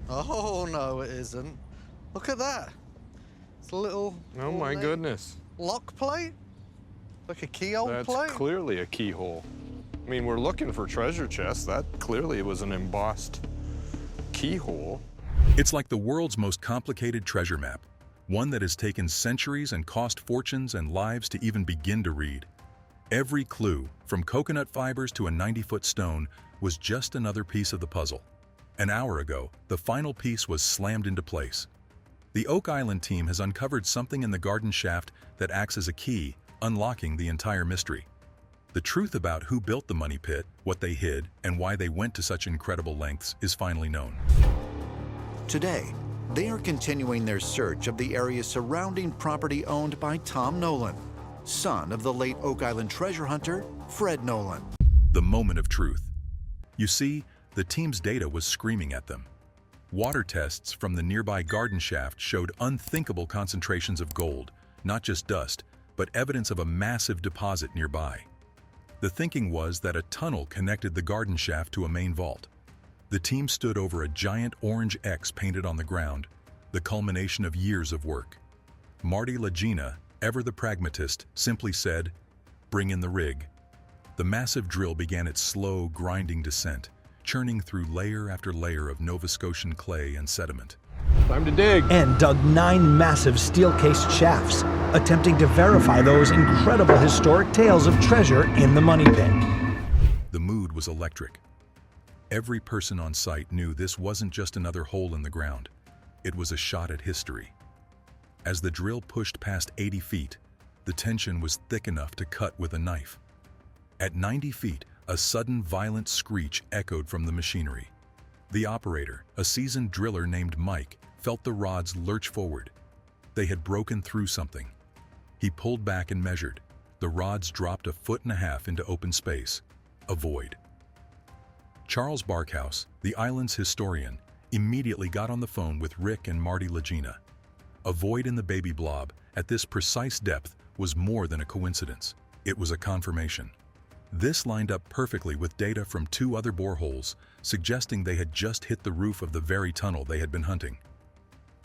Oh, no, it isn't. Look at that. It's a little Oh my ornate goodness. lock plate. Like a keyhole That's plate. clearly a keyhole. I mean, we're looking for treasure chests. That clearly was an embossed keyhole. It's like the world's most complicated treasure map, one that has taken centuries and cost fortunes and lives to even begin to read. Every clue, from coconut fibers to a 90-foot stone, was just another piece of the puzzle. An hour ago, the final piece was slammed into place. The Oak Island team has uncovered something in the garden shaft that acts as a key, unlocking the entire mystery. The truth about who built the money pit, what they hid, and why they went to such incredible lengths is finally known. Today, they are continuing their search of the area surrounding property owned by Tom Nolan, son of the late Oak Island treasure hunter, Fred Nolan. The moment of truth. You see, the team's data was screaming at them. Water tests from the nearby garden shaft showed unthinkable concentrations of gold, not just dust, but evidence of a massive deposit nearby. The thinking was that a tunnel connected the garden shaft to a main vault. The team stood over a giant orange X painted on the ground, the culmination of years of work. Marty Lagina, ever the pragmatist, simply said, "Bring in the rig." The massive drill began its slow, grinding descent, churning through layer after layer of Nova Scotian clay and sediment. Time to dig. And dug 9 massive steel-cased shafts, attempting to verify those incredible historic tales of treasure in the money pit. The mood was electric. Every person on site knew this wasn't just another hole in the ground. It was a shot at history. As the drill pushed past 80 feet, the tension was thick enough to cut with a knife. At 90 feet, a sudden violent screech echoed from the machinery. The operator, a seasoned driller named Mike, felt the rods lurch forward. They had broken through something. He pulled back and measured. The rods dropped 1.5 feet into open space, a void. Charles Barkhouse, the island's historian, immediately got on the phone with Rick and Marty Lagina. A void in the baby blob, at this precise depth, was more than a coincidence. It was a confirmation. This lined up perfectly with data from 2 other boreholes, suggesting they had just hit the roof of the very tunnel they had been hunting.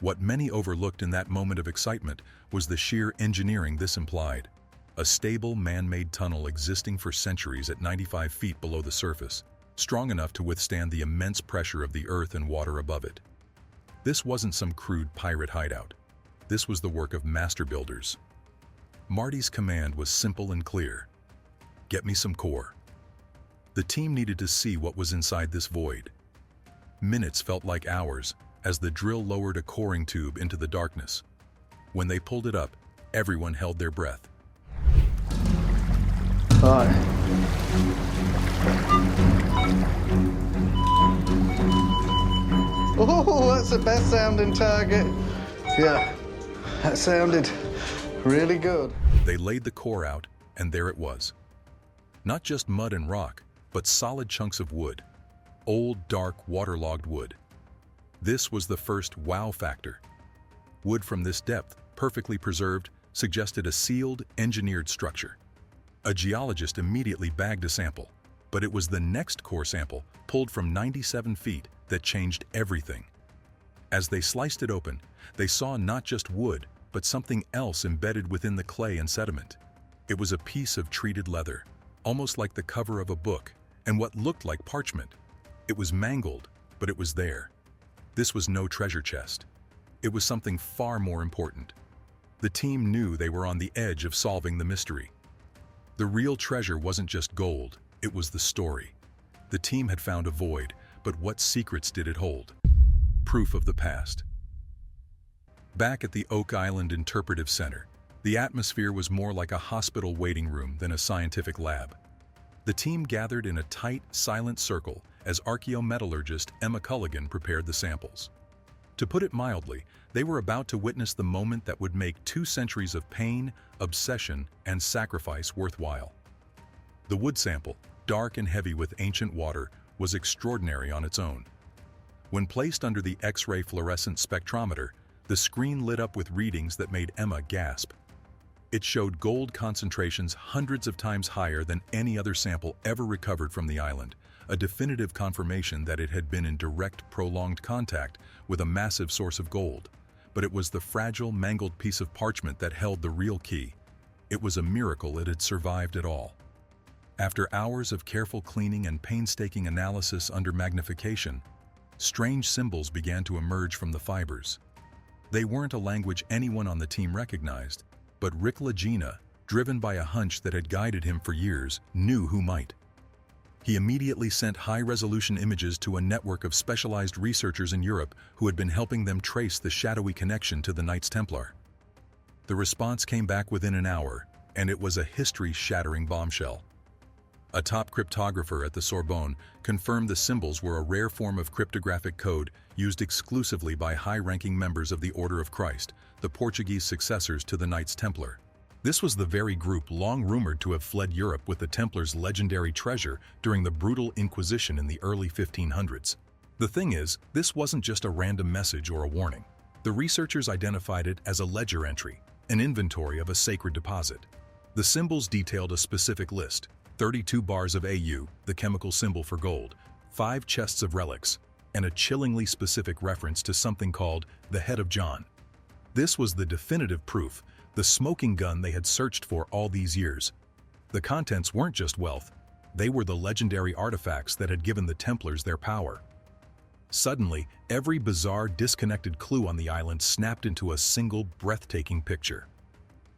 What many overlooked in that moment of excitement was the sheer engineering this implied. A stable, man-made tunnel existing for centuries at 95 feet below the surface, strong enough to withstand the immense pressure of the earth and water above it. This wasn't some crude pirate hideout. This was the work of master builders. Marty's command was simple and clear. Get me some core. The team needed to see what was inside this void. Minutes felt like hours as the drill lowered a coring tube into the darkness. When they pulled it up, everyone held their breath. Oh, that's the best sounding target. Yeah, that sounded really good. They laid the core out, and there it was. Not just mud and rock, but solid chunks of wood. Old, dark, waterlogged wood. This was the first wow factor. Wood from this depth, perfectly preserved, suggested a sealed, engineered structure. A geologist immediately bagged a sample, but it was the next core sample, pulled from 97 feet, that changed everything. As they sliced it open, they saw not just wood, but something else embedded within the clay and sediment. It was a piece of treated leather, almost like the cover of a book, and what looked like parchment. It was mangled, but it was there. This was no treasure chest. It was something far more important. The team knew they were on the edge of solving the mystery. The real treasure wasn't just gold, it was the story. The team had found a void, but what secrets did it hold? Proof of the past. Back at the Oak Island Interpretive Center, the atmosphere was more like a hospital waiting room than a scientific lab. The team gathered in a tight, silent circle as archaeometallurgist Emma Culligan prepared the samples. To put it mildly, they were about to witness the moment that would make 2 centuries of pain, obsession, and sacrifice worthwhile. The wood sample, dark and heavy with ancient water, was extraordinary on its own. When placed under the X-ray fluorescent spectrometer, the screen lit up with readings that made Emma gasp. It showed gold concentrations hundreds of times higher than any other sample ever recovered from the island, a definitive confirmation that it had been in direct, prolonged contact with a massive source of gold. But it was the fragile, mangled piece of parchment that held the real key. It was a miracle it had survived at all. After hours of careful cleaning and painstaking analysis under magnification, strange symbols began to emerge from the fibers. They weren't a language anyone on the team recognized, but Rick Lagina, driven by a hunch that had guided him for years, knew who might. He immediately sent high-resolution images to a network of specialized researchers in Europe who had been helping them trace the shadowy connection to the Knights Templar. The response came back within an hour, and it was a history-shattering bombshell. A top cryptographer at the Sorbonne confirmed the symbols were a rare form of cryptographic code used exclusively by high-ranking members of the Order of Christ, the Portuguese successors to the Knights Templar. This was the very group long rumored to have fled Europe with the Templars' legendary treasure during the brutal Inquisition in the early 1500s. The thing is, this wasn't just a random message or a warning. The researchers identified it as a ledger entry, an inventory of a sacred deposit. The symbols detailed a specific list: 32 bars of Au, the chemical symbol for gold, 5 chests of relics, and a chillingly specific reference to something called the Head of John. This was the definitive proof, the smoking gun they had searched for all these years. The contents weren't just wealth, they were the legendary artifacts that had given the Templars their power. Suddenly, every bizarre, disconnected clue on the island snapped into a single, breathtaking picture.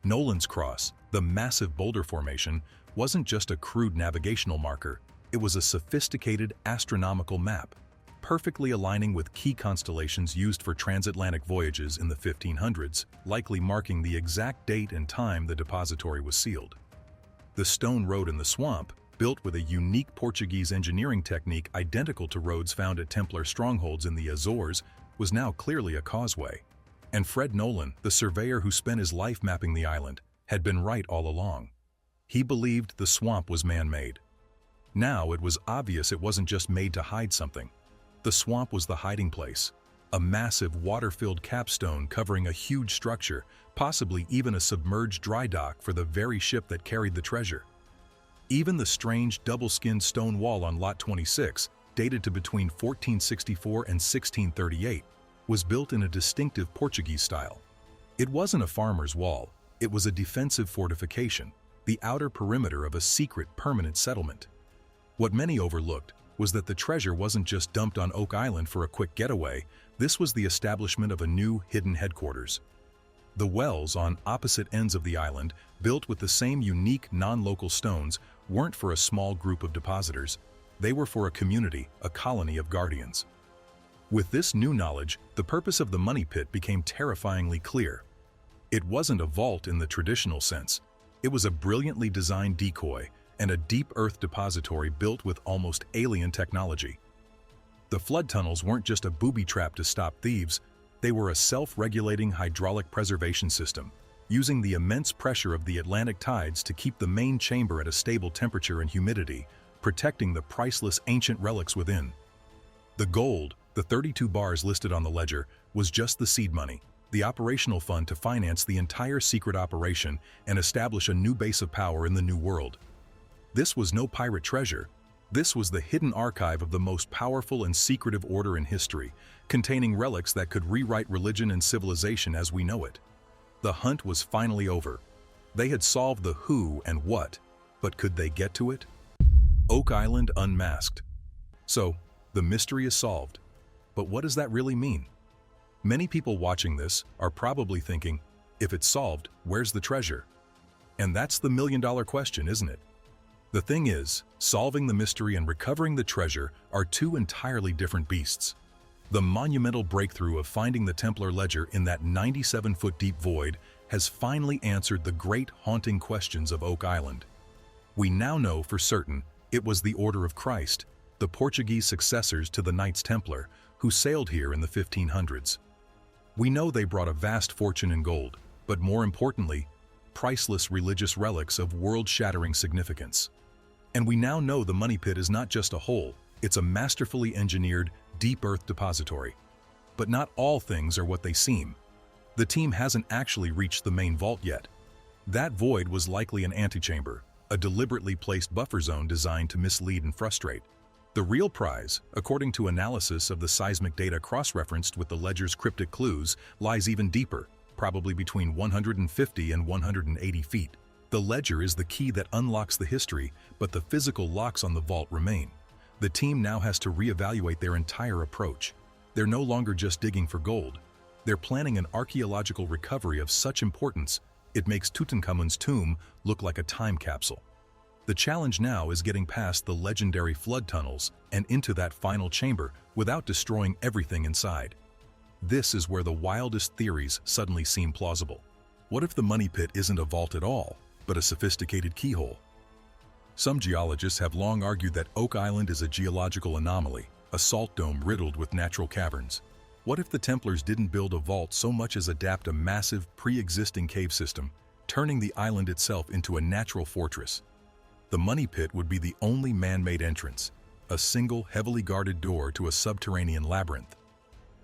Nolan's Cross, the massive boulder formation, wasn't just a crude navigational marker, it was a sophisticated astronomical map, perfectly aligning with key constellations used for transatlantic voyages in the 1500s, likely marking the exact date and time the depository was sealed. The stone road in the swamp, built with a unique Portuguese engineering technique identical to roads found at Templar strongholds in the Azores, was now clearly a causeway. And Fred Nolan, the surveyor who spent his life mapping the island, had been right all along. He believed the swamp was man-made. Now it was obvious it wasn't just made to hide something. The swamp was the hiding place, a massive water-filled capstone covering a huge structure, possibly even a submerged dry dock for the very ship that carried the treasure. Even the strange double-skinned stone wall on Lot 26, dated to between 1464 and 1638, was built in a distinctive Portuguese style. It wasn't a farmer's wall, it was a defensive fortification, the outer perimeter of a secret permanent settlement. What many overlooked was that the treasure wasn't just dumped on Oak Island for a quick getaway, this was the establishment of a new hidden headquarters. The wells on opposite ends of the island, built with the same unique non-local stones, weren't for a small group of depositors, they were for a community, a colony of guardians. With this new knowledge, the purpose of the money pit became terrifyingly clear. It wasn't a vault in the traditional sense. It was a brilliantly designed decoy and a deep earth depository built with almost alien technology. The flood tunnels weren't just a booby trap to stop thieves, they were a self-regulating hydraulic preservation system, using the immense pressure of the Atlantic tides to keep the main chamber at a stable temperature and humidity, protecting the priceless ancient relics within. The gold, the 32 bars listed on the ledger, was just the seed money, the operational fund to finance the entire secret operation and establish a new base of power in the New World. This was no pirate treasure. This was the hidden archive of the most powerful and secretive order in history, containing relics that could rewrite religion and civilization as we know it. The hunt was finally over. They had solved the who and what, but could they get to it? Oak Island unmasked. So, the mystery is solved. But what does that really mean? Many people watching this are probably thinking, if it's solved, where's the treasure? And that's the million-dollar question, isn't it? The thing is, solving the mystery and recovering the treasure are two entirely different beasts. The monumental breakthrough of finding the Templar ledger in that 97-foot deep void has finally answered the great haunting questions of Oak Island. We now know for certain it was the Order of Christ, the Portuguese successors to the Knights Templar, who sailed here in the 1500s. We know they brought a vast fortune in gold, but more importantly, priceless religious relics of world-shattering significance. And we now know the money pit is not just a hole, it's a masterfully engineered, deep earth depository. But not all things are what they seem. The team hasn't actually reached the main vault yet. That void was likely an antechamber, a deliberately placed buffer zone designed to mislead and frustrate. The real prize, according to analysis of the seismic data cross-referenced with the ledger's cryptic clues, lies even deeper, probably between 150 and 180 feet. The ledger is the key that unlocks the history, but the physical locks on the vault remain. The team now has to reevaluate their entire approach. They're no longer just digging for gold. They're planning an archaeological recovery of such importance, it makes Tutankhamun's tomb look like a time capsule. The challenge now is getting past the legendary flood tunnels and into that final chamber without destroying everything inside. This is where the wildest theories suddenly seem plausible. What if the money pit isn't a vault at all, but a sophisticated keyhole? Some geologists have long argued that Oak Island is a geological anomaly, a salt dome riddled with natural caverns. What if the Templars didn't build a vault so much as adapt a massive, pre-existing cave system, turning the island itself into a natural fortress? The money pit would be the only man-made entrance, a single, heavily guarded door to a subterranean labyrinth.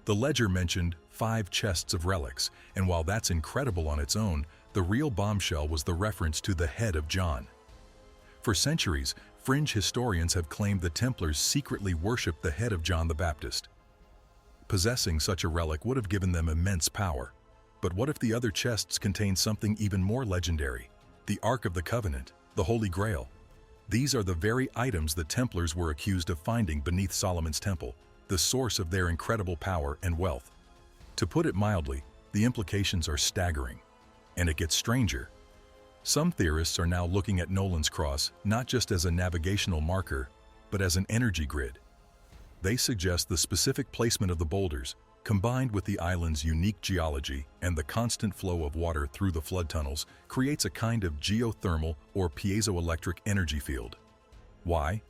The ledger mentioned 5 chests of relics, and while that's incredible on its own, the real bombshell was the reference to the head of John. For centuries, fringe historians have claimed the Templars secretly worshipped the head of John the Baptist. Possessing such a relic would have given them immense power. But what if the other chests contained something even more legendary? The Ark of the Covenant, the Holy Grail. These are the very items the Templars were accused of finding beneath Solomon's temple, the source of their incredible power and wealth. To put it mildly, the implications are staggering. And it gets stranger. Some theorists are now looking at Nolan's Cross not just as a navigational marker, but as an energy grid. They suggest the specific placement of the boulders, combined with the island's unique geology and the constant flow of water through the flood tunnels, creates a kind of geothermal or piezoelectric energy field. Why?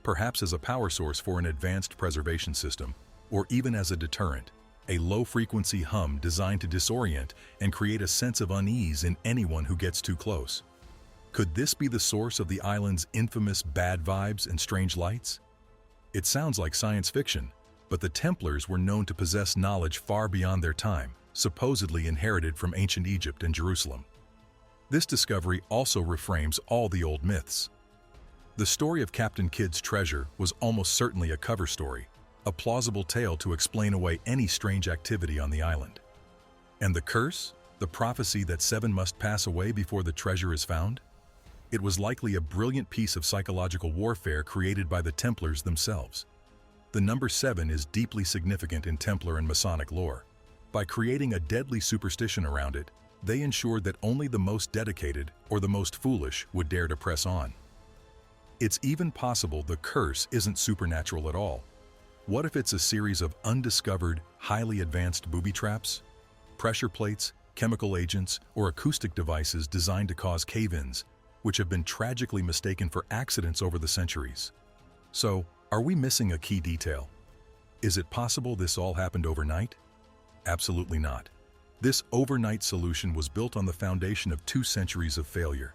Perhaps as a power source for an advanced preservation system, or even as a deterrent, a low-frequency hum designed to disorient and create a sense of unease in anyone who gets too close. Could this be the source of the island's infamous bad vibes and strange lights? It sounds like science fiction, but the Templars were known to possess knowledge far beyond their time, supposedly inherited from ancient Egypt and Jerusalem. This discovery also reframes all the old myths. The story of Captain Kidd's treasure was almost certainly a cover story, a plausible tale to explain away any strange activity on the island. And the curse? The prophecy that 7 must pass away before the treasure is found? It was likely a brilliant piece of psychological warfare created by the Templars themselves. The number 7 is deeply significant in Templar and Masonic lore. By creating a deadly superstition around it, they ensured that only the most dedicated or the most foolish would dare to press on. It's even possible the curse isn't supernatural at all. What if it's a series of undiscovered, highly advanced booby traps? Pressure plates, chemical agents, or acoustic devices designed to cause cave-ins, which have been tragically mistaken for accidents over the centuries. So, are we missing a key detail? Is it possible this all happened overnight? Absolutely not. This overnight solution was built on the foundation of 2 centuries of failure.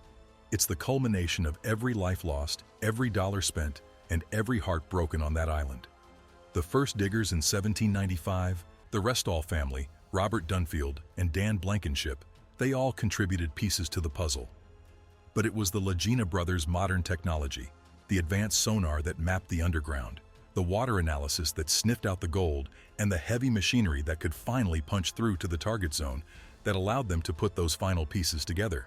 It's the culmination of every life lost, every dollar spent, and every heart broken on that island. The first diggers in 1795, the Restall family, Robert Dunfield, and Dan Blankenship, they all contributed pieces to the puzzle. But it was the Legina brothers' modern technology, the advanced sonar that mapped the underground, the water analysis that sniffed out the gold, and the heavy machinery that could finally punch through to the target zone that allowed them to put those final pieces together.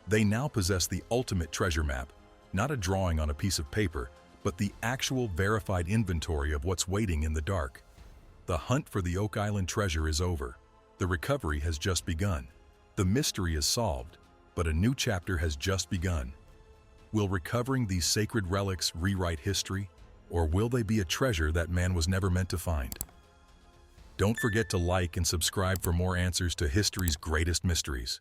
They now possess the ultimate treasure map, not a drawing on a piece of paper, but the actual verified inventory of what's waiting in the dark. The hunt for the Oak Island treasure is over. The recovery has just begun. The mystery is solved, but a new chapter has just begun. Will recovering these sacred relics rewrite history, or will they be a treasure that man was never meant to find? Don't forget to like and subscribe for more answers to history's greatest mysteries.